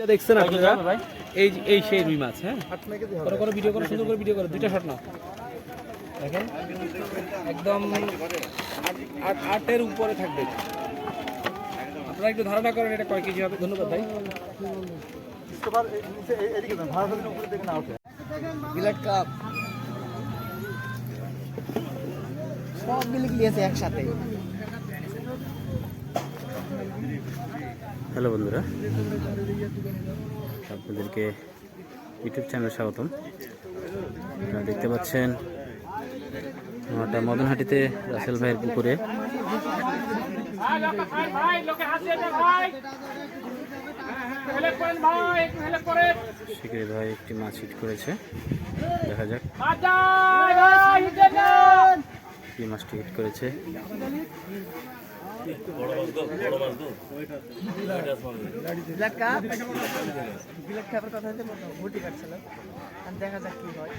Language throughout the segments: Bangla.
দেখছেন আপনারা এই সেই রুই মাছ। হ্যাঁ, করে ভিডিও করো, সুন্দর করে ভিডিও করো, দুইটা শট নাও। দেখেন একদম 8-এর উপরে থাকবে। আপনারা একটু ধারণা করেন এটা কয় কেজি হবে। ধন্যবাদ ভাই। বিরাট কাপ সব মিলে আছে একসাথে। হ্যালো বন্ধুরা, আপনাদেরকে ইউটিউব চ্যানেলে স্বাগতম। আপনারা দেখতে পাচ্ছেন আমারটা মদনহাটিতে রাসেল ভাইয়ের পুকুরে শিকারি ভাই একটি মাছ হিট করেছে। দেখা যাক কি মাছটি হিট করেছে। দেখা যাক কি হয়।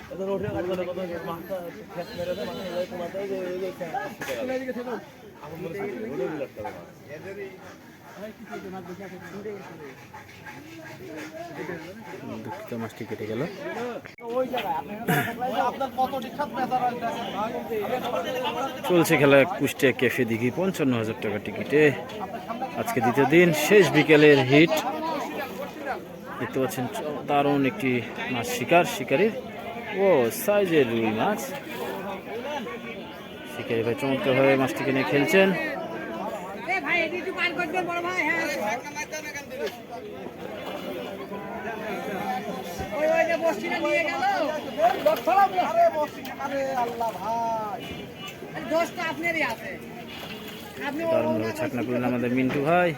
দুঃখিত, মাছটি কেটে গেল। চলছে খেলা কুষ্টিয়া ক্যাফে দিঘি, 55,000 টাকা টিকিটে। আজকে দ্বিতীয় দিন, শেষ বিকেলের হিট। দেখতে পাচ্ছেন দারুণ একটি মাছ শিকারির ও সাইজের রুই মাছ। শিকারি ভাই চমৎকারভাবে মাছটিকে নিয়ে খেলছেন। দারুণভাবে ছাকনা করলেন আমাদের মিন্টু ভাই।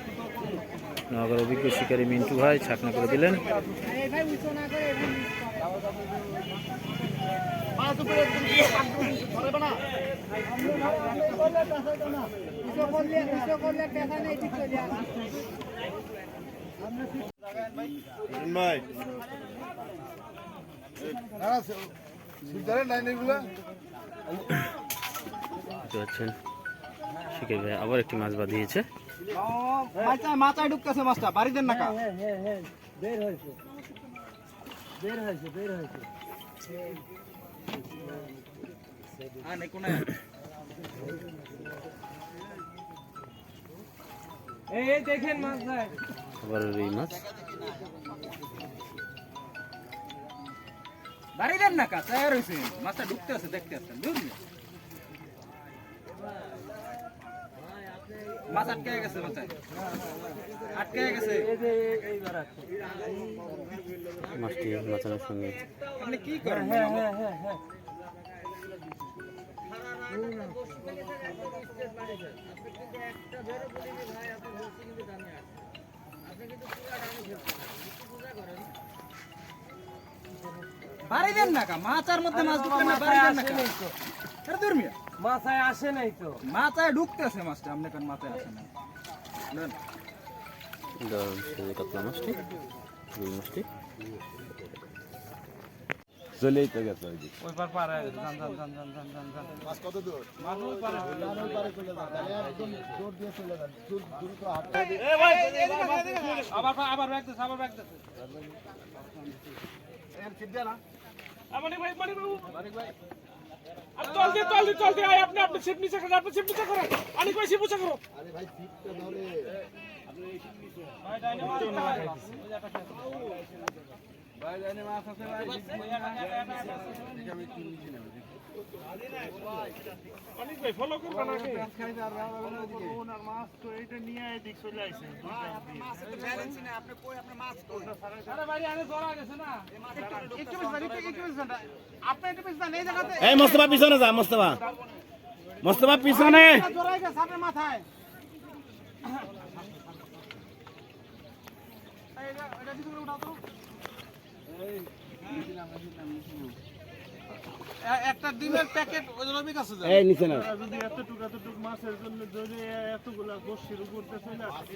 নগর অভিজ্ঞ শিকারী মিন্টু ভাই ছাকনা করে দিলেন। শিকারী ভাই আবার একটি মাছ বাঁধিয়েছে। মাথায় ঢুকতেছে মাছটা, বাড়ি দেন না। বের হয়েছে। এই দেখেন মাছ ভাই, আবার রুই মাছ। বাড়ি দেন না, তৈরি হয়েছে মাছটা ঢুকতে আছে, দেখতে আসছেন। মাছ আটকে গেছে, মাথায় আটকে গেছে। মাছটি মাথার সঙ্গে আপনি কি করেন? বাড়ি দেন না, মাছার মধ্যে মাছ ঢুকবেন না, বাড়ি দেন না। মাথায় আসে নাই তো, মাথায় ঢুকতেছে মাছটা, আপনি কোন মাথায় আসে না। কাতলা মাছটি, রুই মাছটি চলেই তো গেছে ওই পার পারে মাছ কত দূর? মাছ ওই পারে চলে যান, তাহলে একদম জোর দিয়ে চলে যান, দ্রুত হাত। আবার ব্যাগ দিস, মানিক ভাই চলতে আয়, আপনি সিট নিচে করেন, অনেক ভাই সিট নিচে করো। আরে ভাই সিটটা ধরে ভাই জানি মাছ আছে ভাই, অনেক ভাই ফলো করবেন নাকি? ওনার মাছ তো এইটা নিয়ে এদিক চলে আইছে। মাছ তো ব্যালেন্স না, আপনি কই আপনি মাছ কই? আরে ভাই আরে ধরা গেছে না, একটু আপনি একটু পিছন এই জায়গাতে। এই মোস্তফা পিছনে যা, মোস্তফা পিছনে ধরা গেছে আপনার মাথায়। এই এটা ভিতরে উঠাও তো। একটা ডিমের প্যাকেট ওই রবির কাছে যায়। এই নিচে না, যদি এতটুক মাছের জন্য যদি এতগুলা গোষ্ঠীর উপর চলে আসে,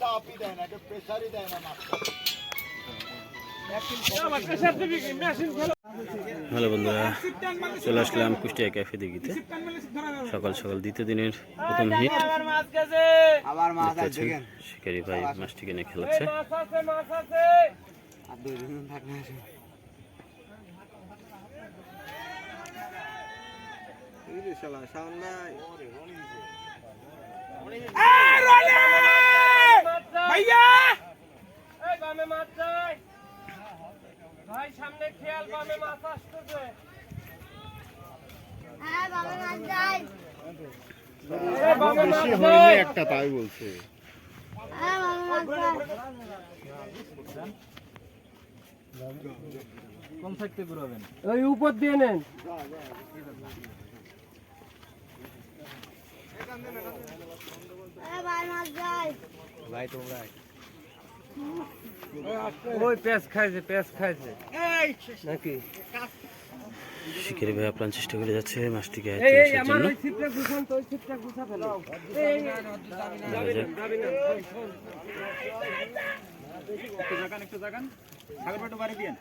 চাপই দেয় না, এটা প্রেসারই দেয় না মাছটা। প্রেসার দিবি মেশিন হ্যালো বন্ধুরা, চলে আসলাম কুষ্টিয়া ক্যাফে দিঘিতে। সকাল সকাল দ্বিতীয় দিনের প্রথম হিট। দেখতে পাচ্ছেন শিকারি ভাই মাছটিকে নিয়ে খেলাচ্ছে। ভাই সামনে খেয়াল বামে মাছ আসতেছে। একটা তাই বলছে। কোন সাইড থেকে ঘুরাবেন? ওই উপর দিয়ে নেন। ভাই তোমরা ওই পেঁচ খাইছে নাকি? শিকারি ভাই আপ্রাণ চেষ্টা করে যাচ্ছে মাছটিকে এই আয়ত্তে আসার আমার জন্য। ওই ছিপটা গুছান তো, ওই ছিপটা গুছা ফেলো। দেখা যাক। একটু জাগান ছাগল পেটু বাড়ি দিয়েন।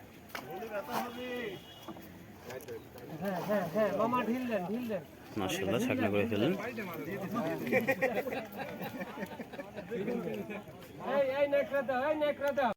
হ্যাঁ মামা ঢিল দেন। মাশাআল্লাহ ছাকনা করে ফেলেন। এই নেকড়া দাও।